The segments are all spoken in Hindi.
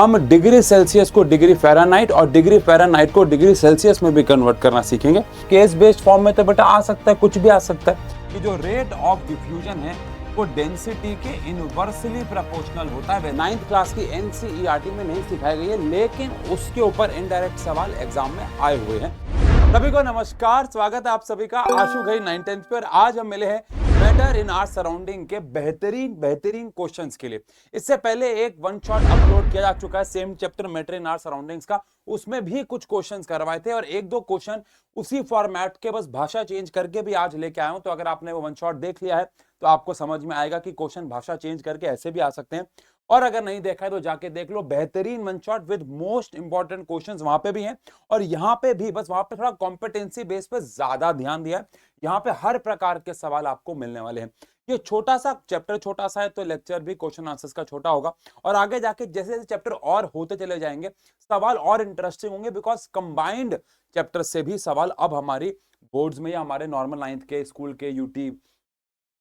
हम डिग्री सेल्सियस को डिग्री फ़ारेनहाइट और डिग्री फ़ारेनहाइट को डिग्री सेल्सियस में भी कन्वर्ट करना सीखेंगे। केस बेस्ड फॉर्म में तो बेटा आ सकता है, कुछ भी आ सकता है कि जो रेट ऑफ डिफ्यूजन है वो डेंसिटी के इनवर्सली प्रोपोर्शनल होता है। 9th क्लास की एनसीईआरटी में नहीं सिखाई गई है, लेकिन उसके ऊपर इनडायरेक्ट सवाल एग्जाम में आए हुए हैं। सभी को नमस्कार, स्वागत है आप सभी का आशु घई 9th पर। आज हम मिले हैं मैटर इन आवर सराउंडिंग के बेहतरीन क्वेश्चंस के लिए। इससे पहले एक वन शॉट अपलोड किया जा चुका है same chapter matter in our surroundings का, उसमें भी कुछ क्वेश्चंस करवाए थे और एक दो क्वेश्चन उसी फॉर्मेट के बस भाषा चेंज करके भी आज लेके आया हूं। तो अगर आपने वो वन शॉट देख लिया है तो आपको समझ में आएगा कि क्वेश्चन भाषा चेंज करके ऐसे भी आ सकते हैं, और अगर नहीं देखा है तो जाके देख लो। बेहतरीन one shot with most important questions वहां पे भी हैं और यहाँ पे भी, बस वहां पे थोड़ा कॉम्पिटेंसी बेस पे ज्यादा ध्यान दिया है। यहाँ पे हर प्रकार के सवाल आपको मिलने वाले हैं। ये छोटा सा चैप्टर, छोटा सा है तो लेक्चर भी क्वेश्चन आंसर्स का छोटा होगा, और आगे जाके जैसे जैसे चैप्टर और होते चले जाएंगे सवाल और इंटरेस्टिंग होंगे, बिकॉज कंबाइंड चैप्टर से भी सवाल अब हमारी बोर्ड्स में या हमारे नॉर्मल 9th के स्कूल के यूटी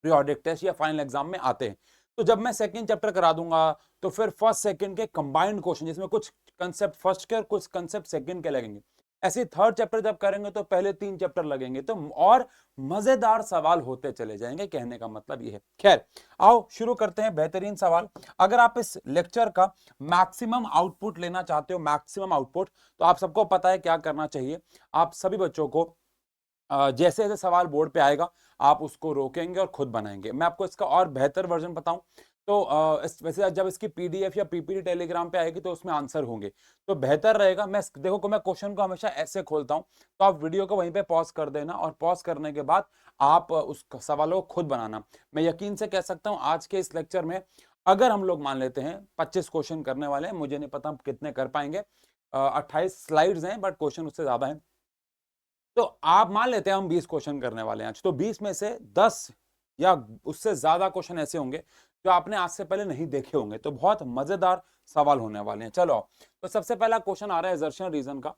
पीरियोडिक टेस्ट या फाइनल एग्जाम में आते हैं। तो जब मैं सेकंड चैप्टर करा दूंगा तो फिर फर्स्ट सेकंड के कंबाइंड क्वेश्चन, जिसमें कुछ कंसेप्ट फर्स्ट के और कुछ कंसेप्ट सेकंड के लगेंगे, ऐसे थर्ड चैप्टर जब करेंगे तो पहले 3 चैप्टर लगेंगे, तो और मजेदार सवाल होते चले जाएंगे। कहने का मतलब ये है। खैर, आओ शुरू करते हैं बेहतरीन सवाल। अगर आप इस लेक्चर का मैक्सिमम आउटपुट लेना चाहते हो, मैक्सिमम आउटपुट, तो आप सबको पता है क्या करना चाहिए। आप सभी बच्चों को जैसे जैसे सवाल बोर्ड पे आएगा आप उसको रोकेंगे और खुद बनाएंगे। मैं आपको इसका और बेहतर वर्जन बताऊं तो वैसे जब इसकी पीडीएफ या पीपीटी टेलीग्राम पे आएगी तो उसमें आंसर होंगे, तो बेहतर रहेगा। मैं देखो मैं क्वेश्चन को हमेशा ऐसे खोलता हूं, तो आप वीडियो को वहीं पे पॉज कर देना और पॉज करने के बाद आप उस सवालों को खुद बनाना। मैं यकीन से कह सकता हूं आज के इस लेक्चर में अगर हम लोग मान लेते हैं 25 क्वेश्चन करने वाले हैं, मुझे नहीं पता हम कितने कर पाएंगे। 28 स्लाइड्स हैं बट क्वेश्चन उससे ज्यादा है, तो आप मान लेते हैं हम 20 क्वेश्चन करने वाले हैं, तो 20 में से 10 या उससे ज्यादा क्वेश्चन ऐसे होंगे जो आपने आज से पहले नहीं देखे होंगे, तो बहुत मजेदार सवाल होने वाले हैं। चलो, तो सबसे पहला क्वेश्चन आ रहा है एजर्शन रीजन का।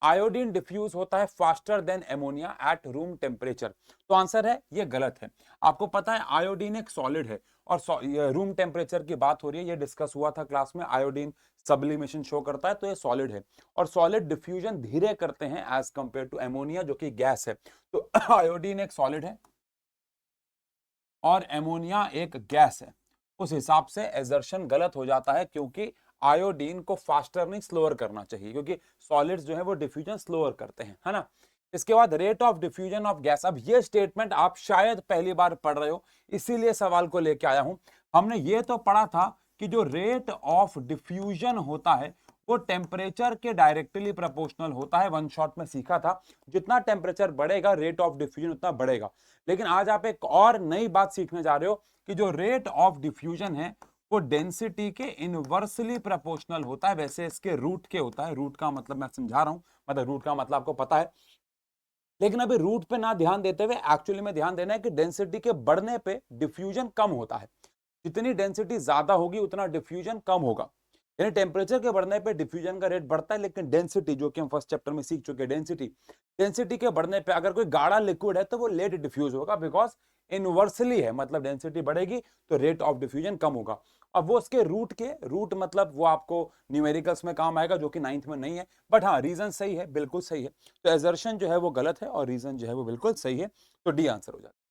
आयोडीन डिफ्यूज होता है faster than ammonia at room temperature. तो आंसर है ये गलत है। आपको पता है आयोडीन एक सॉलिड है और रूम टेम्परेचर की बात हो रही है, ये डिस्कस हुआ था क्लास में। आयोडीन सब्लिमेशन शो करता है तो ये सॉलिड है, और सॉलिड डिफ्यूजन धीरे करते हैं एज कंपेयर टू एमोनिया जो कि गैस है। तो आयोडीन एक सॉलिड है और एमोनिया एक गैस है, उस हिसाब से एजर्शन गलत हो जाता है, क्योंकि आयोडीन को फास्टर नहीं स्लोअर करना चाहिए, क्योंकि सॉलिड्स जो है वो डिफ्यूजन स्लोअर करते हैं, है ना। इसके बाद rate of diffusion of gas. अब ये स्टेटमेंट आप शायद पहली बार पढ़ रहे हो, इसीलिए सवाल को लेके आया हूं। हमने ये तो पढ़ा था कि जो रेट ऑफ डिफ्यूजन होता है वो टेम्परेचर के डायरेक्टली प्रोपोर्शनल होता है। वन शॉट में सीखा था जितना टेम्परेचर बढ़ेगा रेट ऑफ डिफ्यूजन उतना बढ़ेगा। लेकिन आज आप एक और नई बात सीखने जा रहे हो कि जो रेट ऑफ डिफ्यूजन है वो डेंसिटी के इनवर्सली प्रोपोर्शनल होता है। वैसे इसके रूट के होता है, रूट का मतलब मैं समझा रहा हूं, मतलब रूट का मतलब आपको पता है, लेकिन अभी रूट पे ना ध्यान देते हुए एक्चुअली में ध्यान देना है कि डेंसिटी के बढ़ने पे डिफ्यूजन कम होता है। जितनी डेंसिटी ज्यादा होगी उतना डिफ्यूजन कम होगा। यानी टेम्परेचर के बढ़ने पे डिफ्यूजन का रेट बढ़ता है, लेकिन डेंसिटी, जो कि हम फर्स्ट चैप्टर में सीख चुके हैं, डेंसिटी के बढ़ने पे अगर कोई गाढ़ा लिक्विड है तो वो लेट डिफ्यूज होगा, बिकॉज इनवर्सली है, मतलब डेंसिटी बढ़ेगी तो रेट ऑफ डिफ्यूजन कम होगा। अब वो उसके रूट मतलब वो आपको न्यूमेरिकल्स में काम आएगा, जो कि 9th में नहीं है, बट हाँ रीजन सही है, बिल्कुल सही है। तो एजर्शन जो है वो गलत है और रीजन जो है वो बिल्कुल सही है, तो डी आंसर हो जाता है।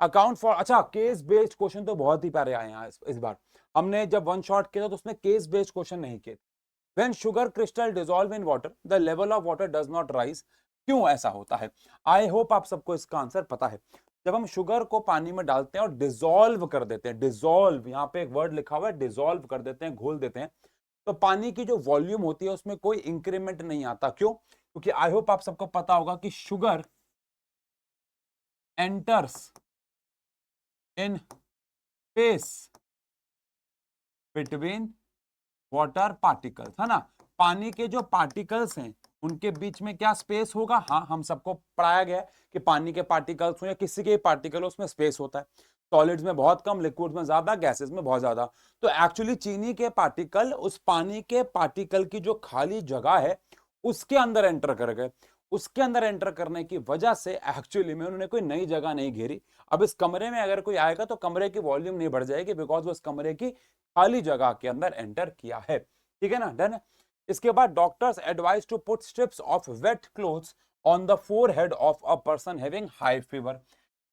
अकाउंट फॉर, अच्छा केस बेस्ड क्वेश्चन तो बहुत ही प्यारे आए हैं इस बार। हमने जब वन शॉट किया था तो उसमें केस बेस्ड क्वेश्चन नहीं किए। When sugar crystal dissolve in water the level of water does not rise. क्यों ऐसा होता है? आई होप आप सबको इसका आंसर पता है। जब हम शुगर को पानी में डालते हैं और डिसॉल्व कर देते हैं, डिसॉल्व यहाँ पे एक वर्ड लिखा हुआ है, डिसॉल्व कर देते हैं, घोल देते हैं, तो पानी की जो वॉल्यूम होती है उसमें कोई इंक्रीमेंट नहीं आता। क्यों? क्योंकि आई होप आप सबको पता होगा कि sugar enters in space between water particles, है ना। पानी के जो पार्टिकल्स हैं उनके बीच में क्या स्पेस होगा? हाँ, हम सबको पढ़ाया गया है कि पानी के पार्टिकल्स हो या किसी के पार्टिकल हो उसमें स्पेस होता है। सॉलिड्स में बहुत कम, लिक्विड्स में ज्यादा, गैसेस में बहुत ज्यादा। तो एक्चुअली चीनी के पार्टिकल उस पानी के पार्टिकल की जो खाली जगह है उसके अंदर एंटर कर गए। उसके अंदर एंटर करने की वजह से एक्चुअली में उन्होंने कोई नई जगह नहीं घेरी। अब इस कमरे में अगर कोई आएगा तो कमरे की वॉल्यूम नहीं बढ़ जाएगी, बिकॉज वो इस कमरे की खाली जगह के अंदर एंटर किया है। ठीक है ना, डन है। इसके बाद doctors advise to put strips of wet clothes on the forehead of a person having high fever.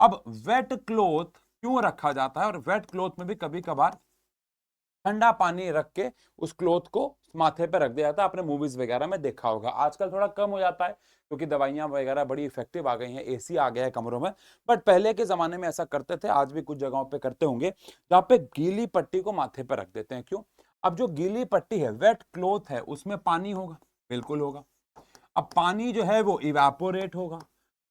अब वेट क्लोथ क्यों रखा जाता है, और वेट क्लोथ में भी कभी कभार ठंडा पानी रख के उस क्लोथ को माथे पे रख दिया जाता है, आपने मूवीज वगैरह में देखा होगा। आजकल थोड़ा कम हो जाता है क्योंकि दवाइयां वगैरह बड़ी इफेक्टिव आ गई हैं, एसी आ गया है कमरों में, बट पहले के जमाने में ऐसा करते थे, आज भी कुछ जगहों पे करते होंगे, जहाँ पे गीली पट्टी को माथे पे रख देते हैं। क्यों? अब जो गीली पट्टी है, वेट क्लोथ है, उसमें पानी होगा, बिल्कुल होगा। अब पानी जो है वो इवेपोरेट होगा,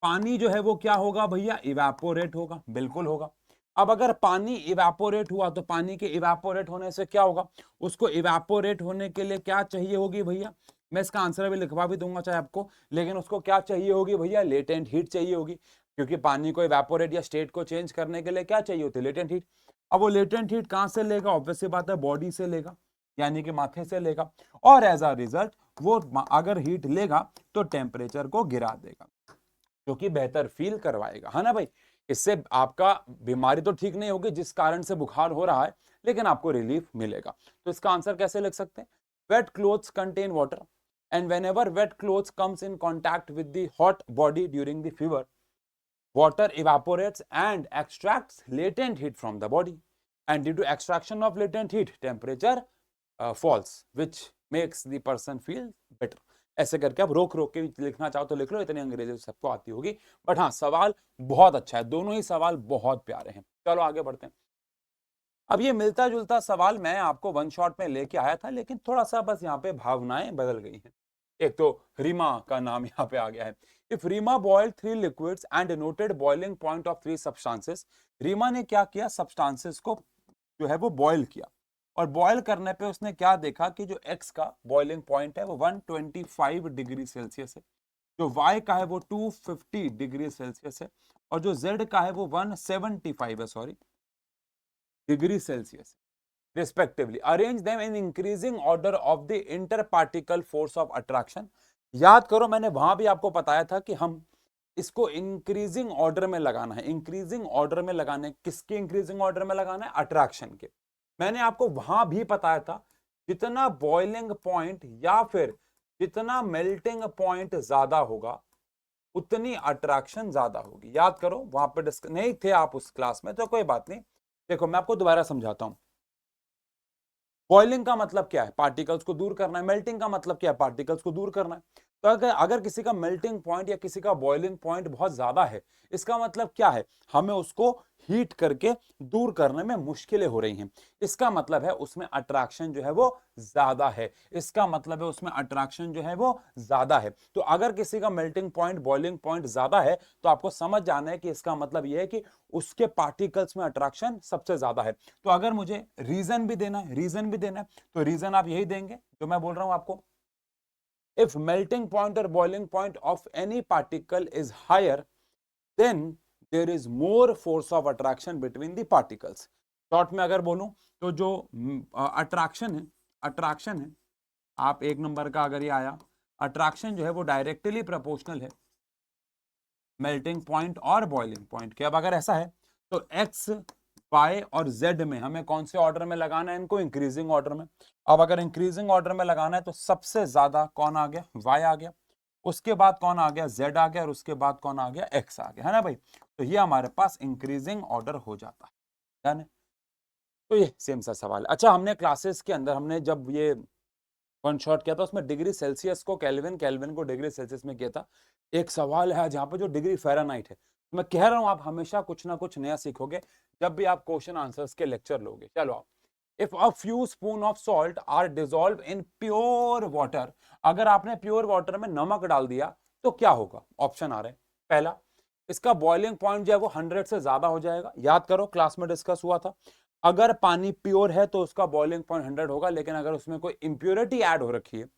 पानी जो है वो क्या होगा भैया, इवेपोरेट होगा, बिल्कुल होगा। अब अगर पानी इवेपोरेट हुआ तो पानी के इवेपोरेट होने से क्या होगा, उसको इवेपोरेट होने के लिए क्या चाहिए होगी भैया, मैं इसका आंसर भी लिखवा भी दूंगा चाहे आपको, लेकिन उसको क्या चाहिए होगी भैया, लेटेंट हीट चाहिए होगी, क्योंकि पानी को इवेपोरेट या स्टेट को चेंज करने के लिए क्या चाहिए होती है, लेटेंट हीट। अब वो लेटेंट हीट कहां से लेगा, ऑब्वियस सी बात है बॉडी से लेगा, यानी कि माथे से लेगा, और एज अ रिजल्ट वो अगर हीट लेगा तो टेम्परेचर को गिरा देगा, जो कि बेहतर फील करवाएगा, है ना भाई। इससे आपका बीमारी तो ठीक नहीं होगी जिस कारण से बुखार हो रहा है, लेकिन आपको रिलीफ मिलेगा। तो इसका आंसर कैसे लिख सकते हैं, wet clothes contain water and whenever wet clothes comes in contact with the hot body during the fever, water evaporates and extracts latent heat from the body, and due to extraction of latent heat temperature falls, which makes the person feel better। ऐसे करके आप रोक रोक के लिखना चाहो तो लिख लो, इतनी अंग्रेजी सबको आती होगी, बट हाँ सवाल बहुत अच्छा है, दोनों ही सवाल बहुत प्यारे हैं। चलो आगे बढ़ते हैं। अब ये मिलता जुलता सवाल मैं आपको वन शॉट में लेके आया था, लेकिन थोड़ा सा बस यहाँ पे भावनाएं बदल गई हैं। एक तो रीमा का नाम यहाँ पे आ गया है। If Reema boiled 3 liquids and noted boiling point of 3 substances, Reema ने क्या किया, सब्सटेंसेस को जो है वो बॉयल किया, और बॉयल करने पे उसने क्या देखा कि जो एक्स का बॉइलिंग पॉइंट है वो 125 डिग्री सेल्सियस है, जो वाई का है वो 250 डिग्री सेल्सियस है, और जो जेड का है वो 175 है, sorry, degree Celsius respectively। Arrange them in increasing order of the interparticle force of attraction। याद करो मैंने वहां भी आपको बताया था कि हम इसको इंक्रीजिंग ऑर्डर में लगाना है, इंक्रीजिंग ऑर्डर में लगाने, किसके इंक्रीजिंग ऑर्डर में लगाना है, अट्रैक्शन के। मैंने आपको वहां भी बताया था जितना बॉइलिंग पॉइंट या फिर जितना मेल्टिंग पॉइंट ज्यादा होगा उतनी अट्रैक्शन ज्यादा होगी। याद करो वहां पर नहीं थे आप उस क्लास में, तो कोई बात नहीं, देखो मैं आपको दोबारा समझाता हूं। बॉइलिंग का मतलब क्या है, पार्टिकल्स को दूर करना है, मेल्टिंग का मतलब क्या है, पार्टिकल्स को दूर करना है। तो अगर किसी का मेल्टिंग पॉइंट या किसी का बॉइलिंग पॉइंट बहुत ज्यादा है, इसका मतलब क्या है, हमें उसको हीट करके दूर करने में मुश्किलें हो रही हैं, इसका मतलब है उसमें अट्रैक्शन जो है वो ज्यादा है, इसका मतलब है उसमें अट्रैक्शन जो है वो ज्यादा है। तो अगर किसी का मेल्टिंग पॉइंट बॉइलिंग पॉइंट ज्यादा है तो आपको समझ जाना है कि इसका मतलब यह है कि उसके पार्टिकल्स में अट्रैक्शन सबसे ज्यादा है। तो अगर मुझे रीजन भी देना है, रीजन भी देना है, तो रीजन आप यही देंगे जो मैं बोल रहा हूं आपको। इफ मेल्टिंग पॉइंट और boiling point of any particle is higher, then there is more force of attraction between the particles। Short में अगर बोलूं तो जो अट्रैक्शन है, आप एक नंबर का अगर ये आया, अट्रैक्शन जो है वो डायरेक्टली प्रोपोर्शनल है मेल्टिंग पॉइंट और बॉइलिंग पॉइंट के। अब अगर ऐसा है तो एक्स वाई और जेड में हमें कौन से ऑर्डर में लगाना है, इनको इंक्रीजिंग ऑर्डर में। अब अगर इंक्रीजिंग ऑर्डर में लगाना है तो सबसे ज्यादा कौन आ गया, वाई आ गया, उसके बाद कौन आ गया, जेड आ गया, और उसके बाद कौन आ गया, एक्स आ गया, है ना भाई। तो ये हमारे पास इंक्रीजिंग ऑर्डर हो जाता है, डन है। तो ये सेम सा सवाल है। अच्छा, हमने क्लासेस के अंदर हमने जब ये वन शॉट किया था उसमें डिग्री सेल्सियस को केल्विन, केल्विन को डिग्री सेल्सियस में किया था। एक सवाल है जहां पे जो डिग्री फ़ारेनहाइट है, मैं कह रहा हूं आप हमेशा कुछ ना कुछ नया सीखोगे जब भी आप क्वेश्चन आंसर्स के लेक्चर लोगे। चलो आप, if a few spoon of salt are dissolve in pure water, अगर आपने प्योर वाटर में नमक डाल दिया तो क्या होगा, ऑप्शन आ रहे हैं। पहला, इसका बॉइलिंग पॉइंट जो है वो 100 से ज्यादा हो जाएगा। याद करो क्लास में डिस्कस हुआ था, अगर पानी प्योर है तो उसका बॉइलिंग पॉइंट 100 होगा, लेकिन अगर उसमें कोई इंप्योरिटी ऐड हो रखी है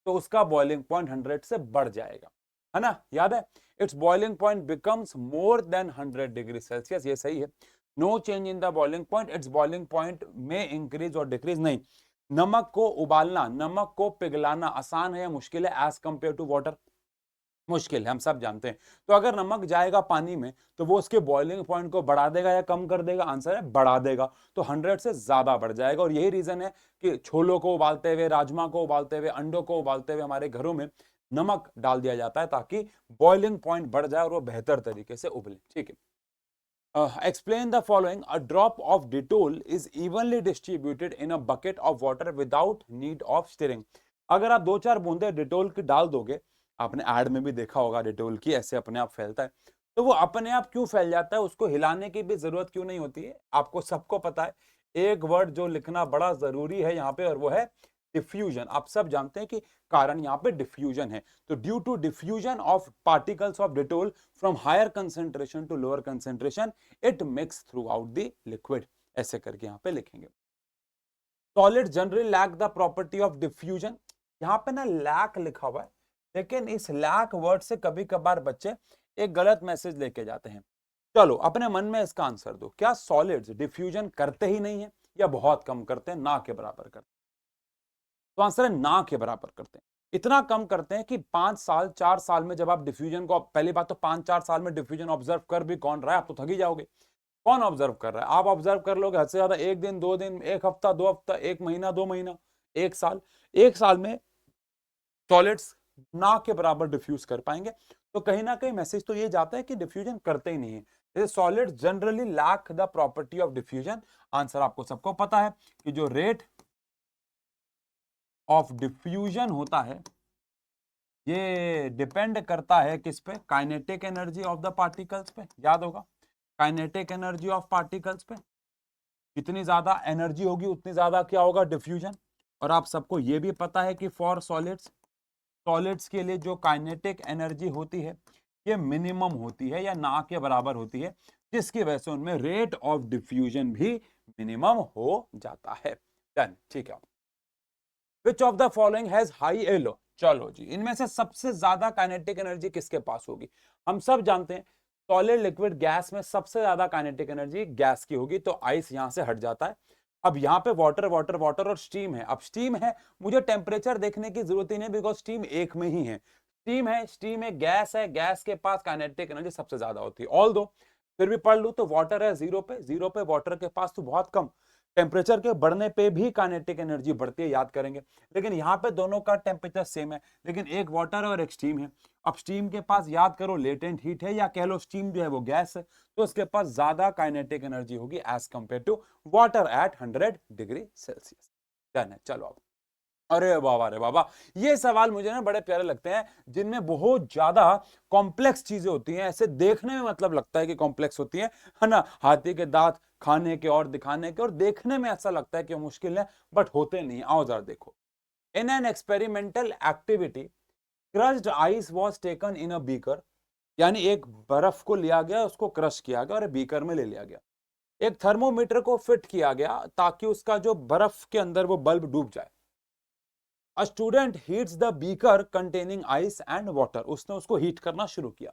तो उसका बॉइलिंग पॉइंट 100 से बढ़ जाएगा, है ना, याद है। It's boiling point becomes more than 100 degree Celsius, ये सही है। No change in the boiling point, it's boiling point में इंक्रीज और डिक्रीज नहीं। नमक को उबालना, नमक को पिघलाना आसान है या मुश्किल है एज कंपेयर टू वाटर, मुश्किल है, हम सब जानते हैं। तो अगर नमक जाएगा पानी में तो वो उसके बॉइलिंग पॉइंट को बढ़ा देगा या कम कर देगा? आंसर है बढ़ा देगा। तो 100 से ज्यादा बढ़ जाएगा। और यही रीजन है कि छोलों को उबालते हुए, राजमा को उबालते हुए, अंडों को उबालते हुए हमारे घरों में नमक डाल दिया जाता है ताकि बॉइलिंग पॉइंट बढ़ जाए और वो बेहतर तरीके से उबले। ठीक है। Explain the following. A drop of Dettol is evenly distributed in a bucket of water without need of stirring. अगर आप 2-4 बूंदे डिटोल की डाल दोगे, आपने ऐड में भी देखा होगा डिटोल की ऐसे अपने आप फैलता है, तो वो अपने आप क्यों फैल जाता है? उसको हिलाने की भी जरूरत क्यों नहीं होती है? आपको सबको पता है। एक वर्ड जो लिखना बड़ा जरूरी है यहाँ पे, और वो है डिफ्यूजन। आप सब जानते हैं कि कारण यहाँ पे डिफ्यूजन है। तो due to diffusion of particles of Dettol from higher concentration to lower concentration, it mix throughout the liquid. ऐसे करके यहाँ पे लिखेंगे। Solid generally lack the property of diffusion. यहाँ पे ना लैक लिखा हुआ है, लेकिन इस लैक वर्ड से कभी कभार बच्चे एक गलत मैसेज लेके जाते हैं। चलो अपने मन में इसका आंसर दो। क्या सॉलिड्स डिफ्यूजन करते ही नहीं है या बहुत कम करते हैं, ना के बराबर करते हैं? तो आंसर है ना के बराबर करते हैं। इतना कम करते हैं कि 5 साल 4 साल में जब आप डिफ्यूजन को, पहली बात तो 5-4 साल में डिफ्यूजन ऑब्जर्व कर भी कौन रहा है? आप तो थक ही जाओगे। कौन ऑब्जर्व कर रहा है? आप ऑब्जर्व कर लोगे हद से ज्यादा 1 दिन 2 दिन, 1 हफ्ता 2 हफ्ता, 1 महीना 2 महीना, 1 साल। 1 साल में सॉलिड्स ना के बराबर डिफ्यूज कर पाएंगे। तो कहीं ना कहीं मैसेज तो ये जाता है कि डिफ्यूजन करते ही नहीं है। जैसे solids generally lack the property of diffusion. Answer आपको सबको पता है कि जो रेट ऑफ डिफ्यूजन होता है ये डिपेंड करता है किस पे? Kinetic energy of the particles पे। याद होगा, काइनेटिक एनर्जी ऑफ पार्टिकल्स पे जितनी ज्यादा एनर्जी होगी उतनी ज्यादा क्या होगा? डिफ्यूजन। और आप सबको ये भी पता है कि फॉर सॉलिड्स, सॉलिड्स के लिए जो काइनेटिक एनर्जी होती है ये मिनिमम होती है या ना के बराबर होती है, जिसकी वजह से उनमें रेट ऑफ डिफ्यूजन भी मिनिमम हो जाता है। डन, ठीक है। Which of the following has high एलो? चलो जी, इनमें से सबसे ज्यादा काइनेटिक एनर्जी किसके पास होगी? हम सब जानते हैं सॉलिड लिक्विड गैस में सबसे ज्यादा काइनेटिक एनर्जी गैस की होगी। तो आइस यहां से हट जाता है। अब यहाँ पे वाटर वाटर वाटर और स्टीम है। अब स्टीम है, मुझे टेम्परेचर देखने की जरूरत ही नहीं, बिकॉज स्टीम एक में ही है। स्टीम है, स्टीम है, गैस है, गैस के पास काइनेटिक एनर्जी सबसे ज्यादा होती है। ऑल दो फिर भी पढ़ लू तो वाटर है जीरो पे, जीरो पे वाटर के पास तो बहुत कम। टेम्परेचर के बढ़ने पे भी काइनेटिक एनर्जी बढ़ती है, याद करेंगे। लेकिन यहाँ पे दोनों का टेम्परेचर सेम है, लेकिन एक वाटर है और एक स्टीम है। अब स्टीम के पास याद करो लेटेंट हीट है, या कह लो स्टीम जो है वो गैस है, तो उसके पास ज्यादा काइनेटिक एनर्जी होगी as compare to water at 100 degree Celsius. Done है, चलो अब। अरे बाबा, अरे बाबा, ये सवाल मुझे ना बड़े प्यारे लगते हैं जिनमें बहुत ज्यादा कॉम्प्लेक्स चीजें होती हैं। ऐसे देखने में मतलब लगता है कि कॉम्प्लेक्स होती है ना? हाथी के दांत खाने के और दिखाने के, और देखने में ऐसा लगता है कि मुश्किल है, बट होते नहीं। आओ जरा देखो। In an experimental activity crushed ice was taken in a beaker, यानी एक बर्फ को लिया गया, उसको क्रश किया गया और बीकर में ले लिया गया। एक थर्मोमीटर को फिट किया गया ताकि उसका जो बर्फ के अंदर वो बल्ब डूब जाए। A student heats the beaker containing ice and water. उसने उसको हीट करना शुरू किया।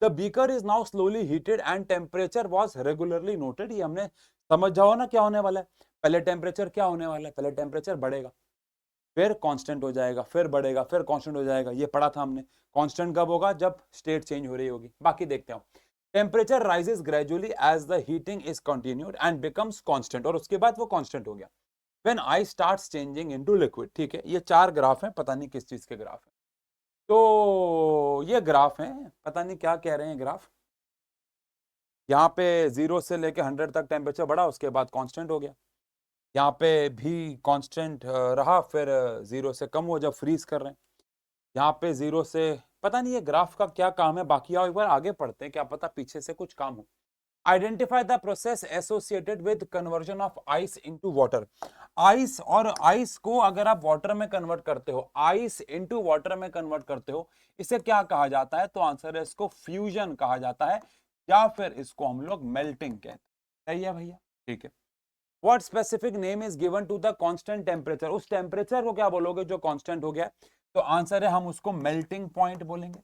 The beaker is now slowly heated and temperature was regularly noted. ये हमने समझ जाओ ना क्या होने वाला है। पहले टेम्परेचर क्या होने वाला है? पहले टेम्परेचर बढ़ेगा, फिर कांस्टेंट हो जाएगा, फिर बढ़ेगा, फिर कांस्टेंट हो जाएगा। ये पढ़ा था हमने। कांस्टेंट कब होगा? जब स्टेट चेंज हो रही होगी। बाकी देखते हैं। Temperature rises gradually as the heating is continued and becomes constant, और उसके बाद वो कांस्टेंट हो गया when ice starts changing into liquid। ठीक है, ये 4 ग्राफ हैं, पता नहीं किस चीज के ग्राफ हैं। तो ये ग्राफ हैं, पता नहीं क्या कह रहे हैं ग्राफ। यहाँ पे 0 से लेके 100 तक टेम्परेचर बढ़ा, उसके बाद कांस्टेंट हो गया। यहाँ पे भी कांस्टेंट रहा, फिर 0 से कम हुआ जब फ्रीज कर रहे हैं। यहाँ पे 0 से, पता नहीं ये ग्राफ का क्या काम है। बाकी आओ एक बार आगे पढ़ते हैं, क्या पता पीछे से कुछ काम हो। Identify the process associated with conversion of ice into water. Ice, और आइस को अगर आप वाटर में कन्वर्ट करते हो, आइस इनटू वाटर में कन्वर्ट करते हो, इसे क्या कहा जाता है? तो आंसर है इसको फ्यूजन कहा जाता है, या फिर इसको हम लोग मेल्टिंग कहते हैं। सही है भैया, ठीक है। What specific name is given to the constant temperature? उस टेम्परेचर को क्या बोलोगे जो कांस्टेंट हो गया? तो आंसर है हम उसको मेल्टिंग पॉइंट बोलेंगे।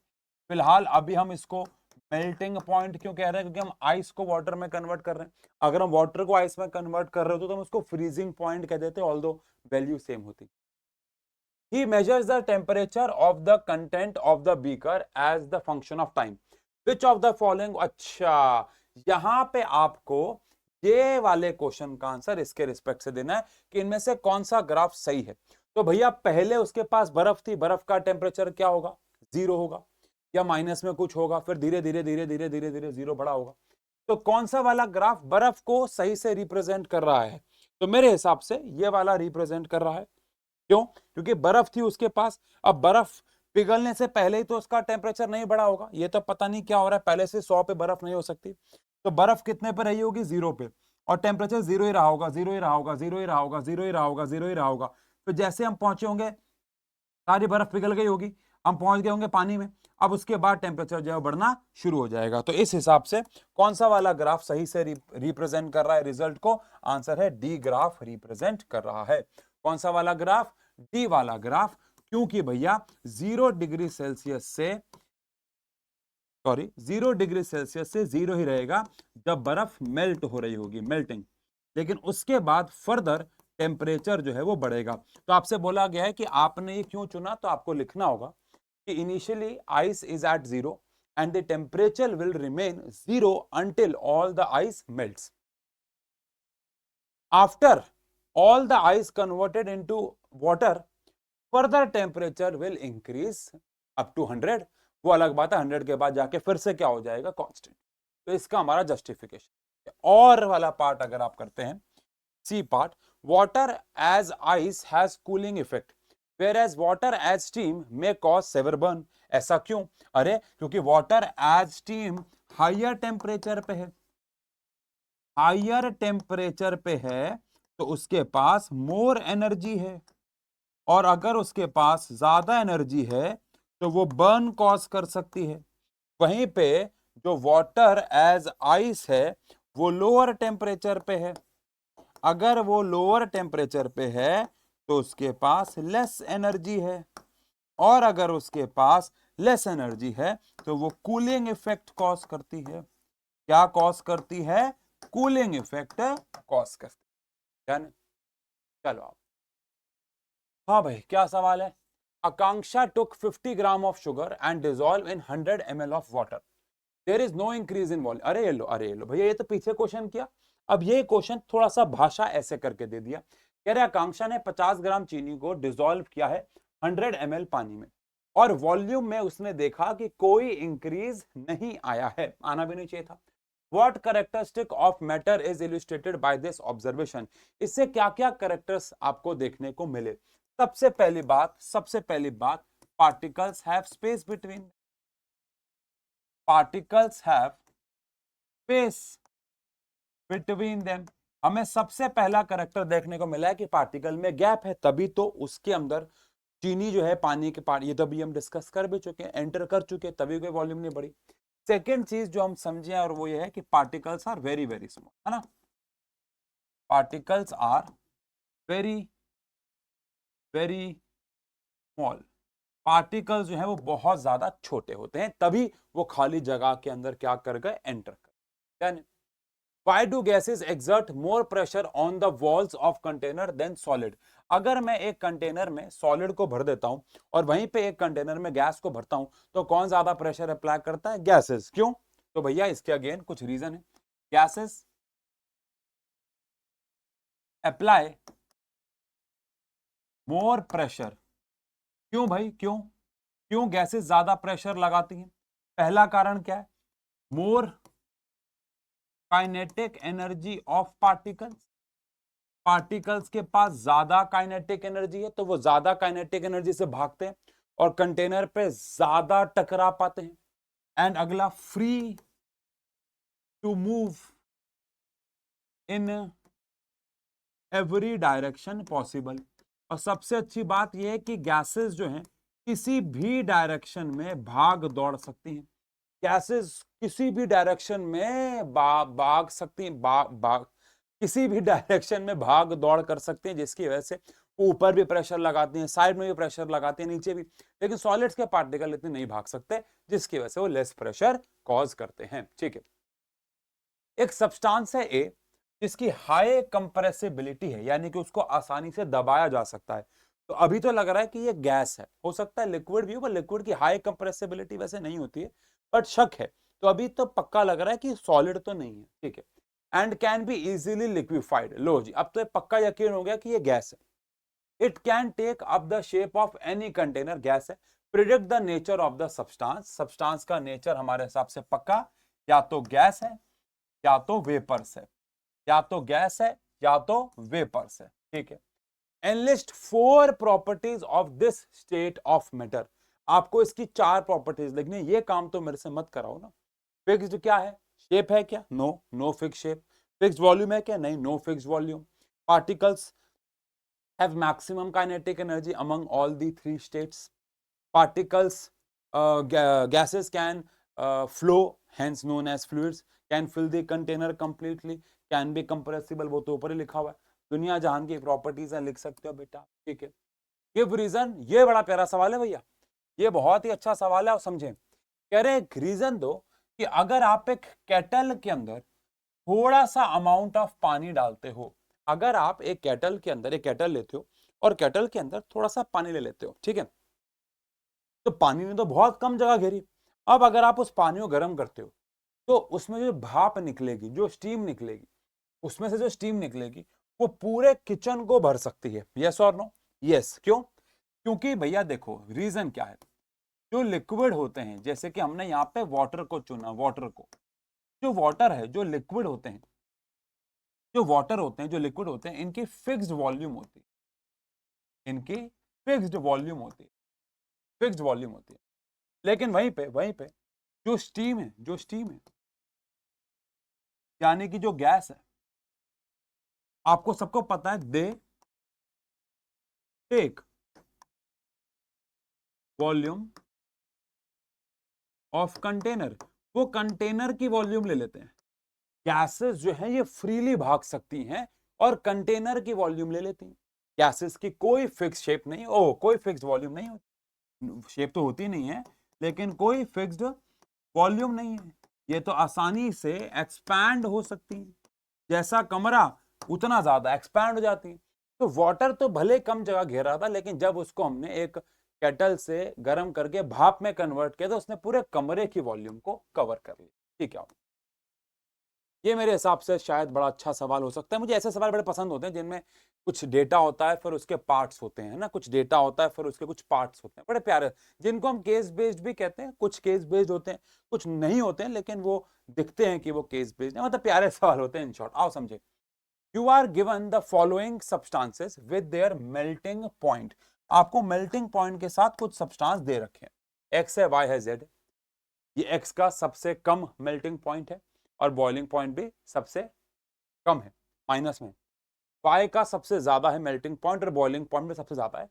फिलहाल अभी हम इसको मेल्टिंग पॉइंट क्यों कह रहे हैं? क्योंकि हम आइस को वाटर में कन्वर्ट कर रहे हैं। अगर हम वाटर को आइस में कन्वर्ट कर रहे हो तो हम उसको फ्रीजिंग पॉइंट कह देते, ऑल्दो वैल्यू सेम होती। He measures the temperature of the content of the beaker as the function of time. Which of the following, अच्छा यहां पे आपको ये वाले क्वेश्चन का आंसर इसके रिस्पेक्ट से देना है कि इनमें से कौन सा ग्राफ सही है। तो भैया पहले उसके पास बर्फ थी, बर्फ का टेम्परेचर क्या होगा, 0 होगा या माइनस में कुछ होगा, फिर धीरे धीरे धीरे धीरे धीरे धीरे 0 बड़ा होगा। तो कौन सा वाला ग्राफ बर्फ को सही से रिप्रेजेंट कर रहा है? तो मेरे हिसाब से ये वाला रिप्रेजेंट कर रहा है। क्यों? क्योंकि बर्फ थी उसके पास, अब बर्फ पिघलने से पहले ही तो उसका टेम्परेचर नहीं बढ़ा होगा, ये तो पता नहीं क्या हो रहा है, पहले से 100 पे बर्फ नहीं हो सकती। तो बर्फ कितने पे रही होगी, 0 पे, और टेम्परेचर 0 ही रहा होगा, 0 ही रहा होगा, 0 ही रहा होगा, 0 ही रहा होगा, 0 ही रहा होगा। तो जैसे हम पहुंचे होंगे सारी बर्फ पिघल गई होगी, हम पहुंच गए होंगे पानी में, अब उसके बाद टेम्परेचर जो है बढ़ना शुरू हो जाएगा। तो इस हिसाब से कौन सा वाला ग्राफ सही से रिप्रेजेंट कर रहा है रिजल्ट को? आंसर है डी ग्राफ रिप्रेजेंट कर रहा है। कौन सा वाला ग्राफ? डी वाला ग्राफ। क्योंकि भैया 0 डिग्री सेल्सियस से 0 ही रहेगा जब बर्फ मेल्ट हो रही होगी, मेल्टिंग, लेकिन उसके बाद फर्दर टेम्परेचर जो है वो बढ़ेगा। तो आपसे बोला गया है कि आपने ये क्यों चुना, तो आपको लिखना होगा कि initially ice is at 0 and the temperature will remain 0 until all the ice melts. After all the ice converted into water, further temperature will increase up to 100. वो अलग बात है, 100 के बाद जाके फिर से क्या हो जाएगा, कांस्टेंट। तो इसका हमारा जस्टिफिकेशन। और वाला पार्ट अगर आप करते हैं, C part, water as ice has cooling effect whereas water as steam may cause severe burn. ऐसा क्यों? अरे क्योंकि water as steam higher temperature पे है, हायर टेम्परेचर पे है तो उसके पास मोर एनर्जी है, और अगर उसके पास ज्यादा एनर्जी है तो वो बर्न कॉज कर सकती है। वहीं पे जो वाटर एज आइस है वो लोअर टेम्परेचर पे है, अगर वो लोअर टेम्परेचर पे है तो उसके पास लेस एनर्जी है, और अगर उसके पास लेस एनर्जी है तो वो कूलिंग इफेक्ट कॉज करती है। क्या कॉज करती है? कूलिंग इफेक्ट कॉज करती है। चलो आप, हाँ भाई क्या सवाल है? Akanksha took 50 gram of sugar and dissolve in 100 ml of water, there is no increase in volume. अरे ये लो भैया, ये तो पीछे क्वेश्चन किया, अब ये क्वेश्चन थोड़ा सा भाषा ऐसे करके दे दिया। कह रहे आकांक्षा ने 50 ग्राम चीनी को डिजोल्व किया है 100 ml पानी में, और वॉल्यूम में उसने देखा कि कोई इंक्रीज नहीं आया है, आना भी नहीं चाहिए था। What characteristic of matter is illustrated by this observation? इससे क्या क्या कैरेक्टर्स आपको देखने को मिले? सबसे पहली बात, particles have space between, particles have space between them। हमें सबसे पहला कैरेक्टर देखने को मिला है कि पार्टिकल में गैप है, तभी तो उसके अंदर चीनी जो है पानी के पानी, ये तो अभी हम डिस्कस कर भी चुके हैं, एंटर कर चुके हैं, तभी कोई वॉल्यूम नहीं बढ़ी। सेकेंड चीज जो हम समझे और वो ये है कि particles are very very small, है ना, particles are very very small, particles जो है वो बहुत ज्यादा छोटे होते हैं, तभी वो खाली जगह के अंदर क्या कर गए, एंटर कर गए। Why do gases exert more pressure on the walls of container than solid? अगर मैं एक कंटेनर में सॉलिड को भर देता हूं और वहीं पे एक कंटेनर में गैस को भरता हूं तो कौन ज्यादा प्रेशर अप्लाई करता है? गैसेस। क्यों? तो भैया इसके अगेन कुछ रीजन है। Gases apply more pressure. क्यों भाई, क्यों क्यों गैसेस ज्यादा प्रेशर लगाती हैं? पहला कारण क्या है? मोर kinetic energy of particles, particles के पास ज्यादा काइनेटिक एनर्जी है तो वो ज्यादा काइनेटिक एनर्जी से भागते हैं और कंटेनर पे ज्यादा टकरा पाते हैं। एंड अगला, free to move in every direction possible. और सबसे अच्छी बात यह है कि गैसेस जो हैं किसी भी डायरेक्शन में भाग दौड़ सकती हैं, गैसेस किसी भी डायरेक्शन में भाग सकती हैं, किसी भी डायरेक्शन में भाग दौड़ कर सकते हैं, जिसकी वजह से ऊपर भी प्रेशर लगाते हैं, साइड में भी प्रेशर लगाते हैं, नीचे भी। लेकिन सॉलिड्स के पार्टिकल इतने नहीं भाग सकते, जिसकी वजह से वो लेस प्रेशर कॉज करते हैं। ठीक है, एक सब्सटेंस है ए जिसकी हाई कंप्रेसिबिलिटी है, यानी कि उसको आसानी से दबाया जा सकता है, तो अभी तो लग रहा है कि ये गैस है, हो सकता है लिक्विड भी हो, पर लिक्विड की हाई कंप्रेसिबिलिटी वैसे नहीं होती है, बट शक है। तो अभी तो पक्का लग रहा है कि सॉलिड तो नहीं है, ठीक है। And can be easily liquefied, लो जी अब तो पक्का यकीन हो गया कि ये गैस है। It can take up the shape of any container, gas है। Predict the nature of the substance, substance का नेचर हमारे हिसाब से पक्का या तो गैस है या तो वेपर्स है, या तो गैस है या तो वेपर्स है, ठीक है। Enlist 4 properties of this state of matter, आपको इसकी 4 प्रॉपर्टीज लिखनी है, ये काम तो मेरे से मत कराओ ना। फिक्स्ड क्या है, शेप है क्या, no, no fix shape. Fixed volume है क्या, नहीं, no fixed volume. Particles have maximum kinetic energy among all the 3 states. Particles, gases can flow, hence known as fluids, can fill the container completely, can be compressible, वो तो ऊपर ही लिखा हुआ है। दुनिया जहान की प्रॉपर्टीज है, लिख सकते हो बेटा, ठीक है। गिव रीजन, ये बड़ा प्यारा सवाल है भैया, ये बहुत ही अच्छा सवाल है, और समझे। कह रहे एक रीजन दो कि अगर आप एक केटल के अंदर थोड़ा सा अमाउंट ऑफ पानी डालते हो, अगर आप एक केटल के अंदर एक केटल लेते हो और केटल के अंदर थोड़ा सा पानी ले लेते हो, ठीक है, तो पानी ने तो बहुत कम जगह घेरी। अब अगर आप उस पानी को गर्म करते हो तो उसमें जो भाप निकलेगी, जो स्टीम निकलेगी, उसमें से जो स्टीम निकलेगी वो पूरे किचन को भर सकती है। यस और नो? यस। क्यों? क्योंकि भैया देखो रीजन क्या है, जो लिक्विड होते हैं, जैसे कि हमने यहाँ पे वाटर को चुना, वाटर को, जो वाटर है, जो लिक्विड होते हैं, जो वाटर होते हैं, जो लिक्विड होते हैं, इनकी फिक्स्ड वॉल्यूम होती है, इनकी फिक्स्ड वॉल्यूम होती है, फिक्स्ड वॉल्यूम होती है। लेकिन वहीं पे जो स्टीम है, जो स्टीम है यानी कि जो गैस है, आपको सबको पता है they take volume of container, वो कंटेनर की वॉल्यूम ले लेते हैं। गैसेस जो है ये फ्रीली भाग सकती हैं और कंटेनर की वॉल्यूम ले लेती हैं। गैसेस की कोई फिक्स शेप नहीं, ओ कोई फिक्स्ड वॉल्यूम नहीं होती, शेप तो होती नहीं है लेकिन कोई फिक्स्ड वॉल्यूम नहीं है। ये तो आसानी से एक्सपैंड हो सकती है, जैसा कमरा उतना ज्यादा एक्सपैंड हो जाती है। तो वाटर तो भले कम जगह घेर रहा था, लेकिन जब उसको हमने एक केटल से गर्म करके भाप में कन्वर्ट किया तो उसने पूरे कमरे की वॉल्यूम को कवर कर लिया, ठीक है। ये मेरे हिसाब से शायद बड़ा अच्छा सवाल हो सकता है। मुझे ऐसे सवाल बड़े पसंद होते हैं जिनमें कुछ डेटा होता है फिर उसके पार्ट्स होते हैं ना, कुछ डेटा होता है फिर उसके कुछ पार्ट्स होते हैं, बड़े प्यारे, जिनको हम केस बेस्ड भी कहते हैं। कुछ केस बेस्ड होते हैं, कुछ नहीं होते हैं, लेकिन वो दिखते हैं कि वो केस बेस्ड है, मतलब प्यारे सवाल होते हैं। इन शॉर्ट आओ समझे। You are given the following substances with their melting point, आपको मेल्टिंग पॉइंट के साथ कुछ सब्सटेंस दे रखे हैं, एक्स है, वाई है, जेड। ये एक्स का सबसे कम मेल्टिंग पॉइंट है और बॉइलिंग पॉइंट भी सबसे कम है, माइनस में। वाई का सबसे ज्यादा है मेल्टिंग पॉइंट और बॉइलिंग पॉइंट में सबसे ज्यादा है।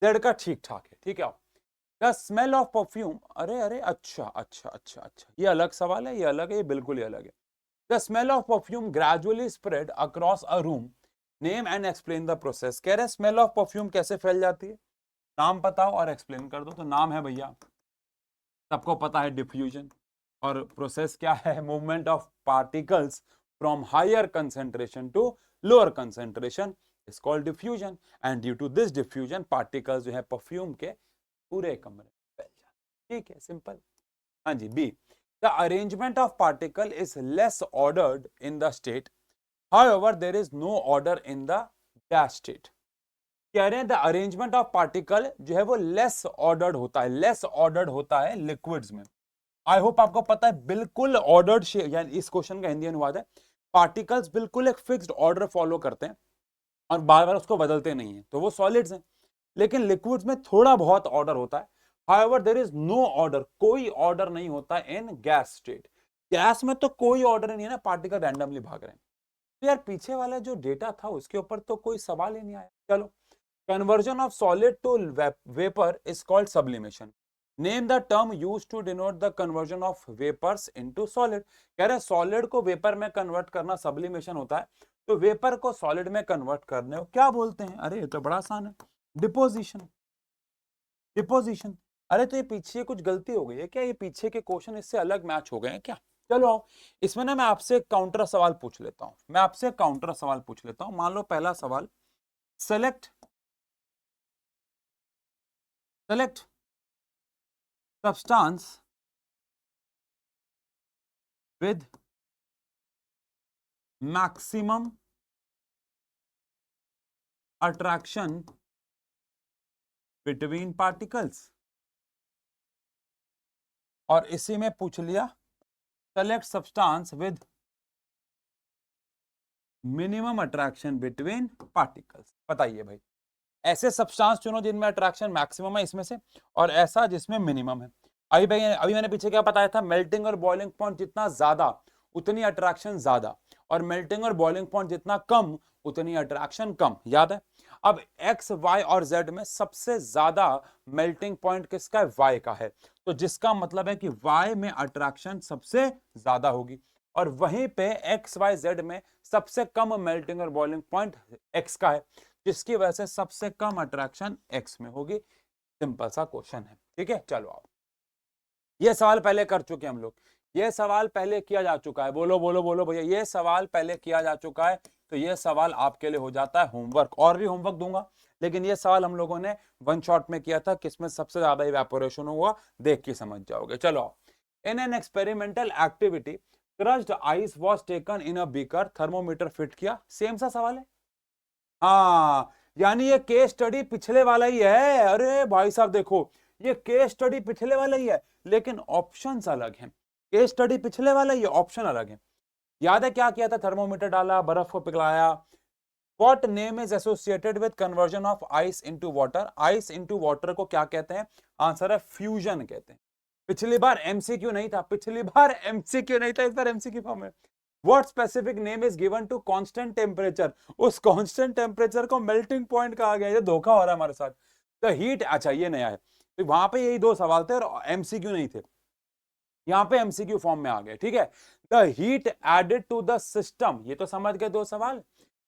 जेड का ठीक ठाक है, ठीक है। द स्मेल ऑफ परफ्यूम, अरे अरे अच्छा अच्छा अच्छा अच्छा, ये अलग सवाल है, ये अलग है, ये बिल्कुल ही अलग है। The smell of perfume gradually spread across a room, name and explain the process. कह रहे स्मेल ऑफ परफ्यूम कैसे फैल जाती है, नाम बताओ और एक्सप्लेन कर दो। तो नाम है भैया, सबको पता है, डिफ्यूजन। और प्रोसेस क्या है, movement of particles from higher concentration to lower concentration is called diffusion. And due to this diffusion particles जो है परफ्यूम के पूरे कमरे में फैल जाते, ठीक है, सिंपल। हाँ जी। B, the arrangement of particle is less ordered in the state, however there is no order in the gas state. कह रहे हैं द अरेंजमेंट ऑफ पार्टिकल जो है वो लेस ऑर्डर्ड होता है, लेस ऑर्डर्ड होता है लिक्विड्स में। आई होप आपको पता है, बिल्कुल ऑर्डर्ड शेप, यानी इस क्वेश्चन का हिंदी अनुवाद है, पार्टिकल्स बिल्कुल एक फिक्स्ड ऑर्डर फॉलो करते हैं और बार बार उसको बदलते नहीं है, तो वो सॉलिड्स हैं। लेकिन लिक्विड्स में थोड़ा बहुत ऑर्डर होता है, however there is no order, कोई ऑर्डर नहीं होता इन गैस स्टेट। गैस में तो कोई ऑर्डर नहीं है ना, पार्टिकल रैंडमली भाग रहे हैं। तो यार पीछे वाला जो डेटा था उसके ऊपर तो कोई सवाल ही नहीं आया। चलो, conversion of solid to vapor is called sublimation. Name the term used to denote the conversion of vapors into solid. कह रहे solid को vapor में convert करना sublimation होता है, तो vapor को solid में convert करने को क्या बोलते हैं? अरे ये तो बड़ा आसान है, डिपोजिशन। डिपोजिशन। अरे तो ये पीछे कुछ गलती हो गई है क्या, ये पीछे के क्वेश्चन इससे अलग मैच हो गए हैं क्या? चलो आओ, इसमें ना मैं आपसे काउंटर सवाल पूछ लेता हूं, मैं आपसे काउंटर सवाल पूछ लेता हूं। मान लो पहला सवाल, select select substance with maximum attraction between particles, और इसी में पूछ लिया select substance with minimum attraction between particles. बताइए भाई, ऐसे सब्सटेंस चुनो जिनमें अट्रैक्शन मैक्सिमम है इसमें से, और ऐसा जिसमें मिनिमम है। अभी मैंने पीछे क्या बताया था, मेल्टिंग और बॉइलिंग पॉइंट जितना ज्यादा उतनी अट्रैक्शन ज्यादा, और मेल्टिंग और बॉइलिंग पॉइंट जितना कम उतनी अट्रैक्शन कम, याद है। अब एक्स वाई और जेड में सबसे ज्यादा मेल्टिंग पॉइंट किसका है, वाई का है, तो जिसका मतलब है कि वाई में अट्रैक्शन सबसे ज्यादा होगी, और वहीं पे एक्स वाई जेड में सबसे कम मेल्टिंग और बॉइलिंग पॉइंट एक्स का है, जिसकी वजह से सबसे कम अट्रैक्शन एक्स में होगी। सिंपल सा क्वेश्चन है, ठीक है। चलो आप ये सवाल पहले कर चुके हम लोग, ये सवाल पहले किया जा चुका है, बोलो बोलो बोलो भैया, ये सवाल पहले किया जा चुका है, तो ये सवाल आपके लिए हो जाता है होमवर्क। और भी होमवर्क दूंगा, लेकिन ये सवाल हम लोगों ने वन शॉट में किया था, किसमें सबसे ज्यादा इवेपोरेशन हुआ, देख के समझ जाओगे। चलो, in an experimental activity crushed ice was taken in a beaker, thermometer fit किया, सेम सा सवाल है। हाँ, यानी ये केस स्टडी पिछले वाला ही है। अरे भाई साहब देखो, ये केस स्टडी पिछले वाला ही है, लेकिन ऑप्शंस अलग हैं। केस स्टडी पिछले वाला ही है, ऑप्शन अलग है। याद है क्या किया था, थर्मोमीटर डाला, बर्फ को पिघलाया। What name is associated with conversion of ice into water, ice into water को क्या कहते हैं, आंसर है फ्यूजन कहते हैं। पिछली बार एमसीक्यू नहीं था, पिछली बार एमसीक्यू नहीं था, इस बार एमसीक्यू फॉर्म है। What specific name is given to constant temperature, उस constant temperature को melting point कहा गया। ये धोखा हो रहा है हमारे साथ। तो हीट, अच्छा ये नया है, तो वहां पे यही दो सवाल थे और एमसीक्यू नहीं थे, यहाँ पे एमसीक्यू फॉर्म में आ गए, ठीक है। The heat added to the system, ये तो समझ गए दो सवाल।